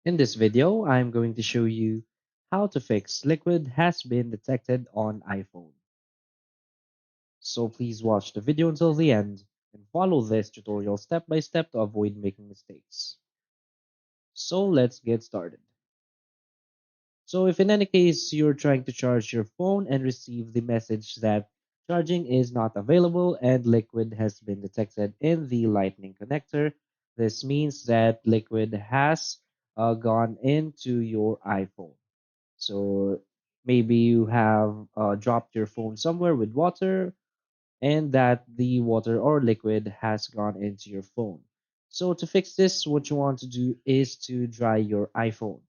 In this video, I'm going to show you how to fix liquid has been detected on iPhone. So please watch the video until the end and follow this tutorial step by step to avoid making mistakes. So let's get started. So if in any case you're trying to charge your phone and receive the message that charging is not available and liquid has been detected in the lightning connector, this means that liquid has gone into your iPhone. So maybe you have dropped your phone somewhere with water and that the water or liquid has gone into your phone. So to fix this, what you want to do is to dry your iPhone.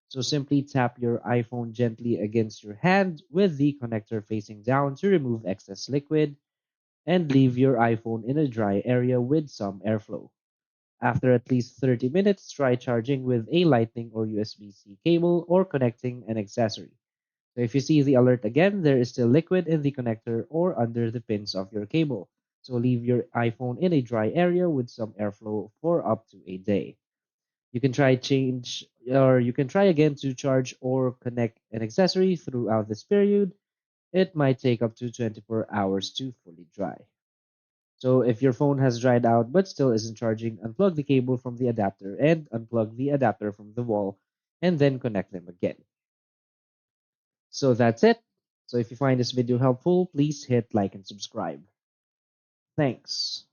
So simply tap your iPhone gently against your hand with the connector facing down to remove excess liquid and leave your iPhone in a dry area with some airflow. After at least 30 minutes, try charging with a Lightning or USB-C cable or connecting an accessory. So if you see the alert again, there is still liquid in the connector or under the pins of your cable. So leave your iPhone in a dry area with some airflow for up to a day. You can try again to charge or connect an accessory throughout this period. It might take up to 24 hours to fully dry. So if your phone has dried out but still isn't charging, unplug the cable from the adapter and unplug the adapter from the wall and then connect them again. So that's it. So if you find this video helpful, please hit like and subscribe. Thanks.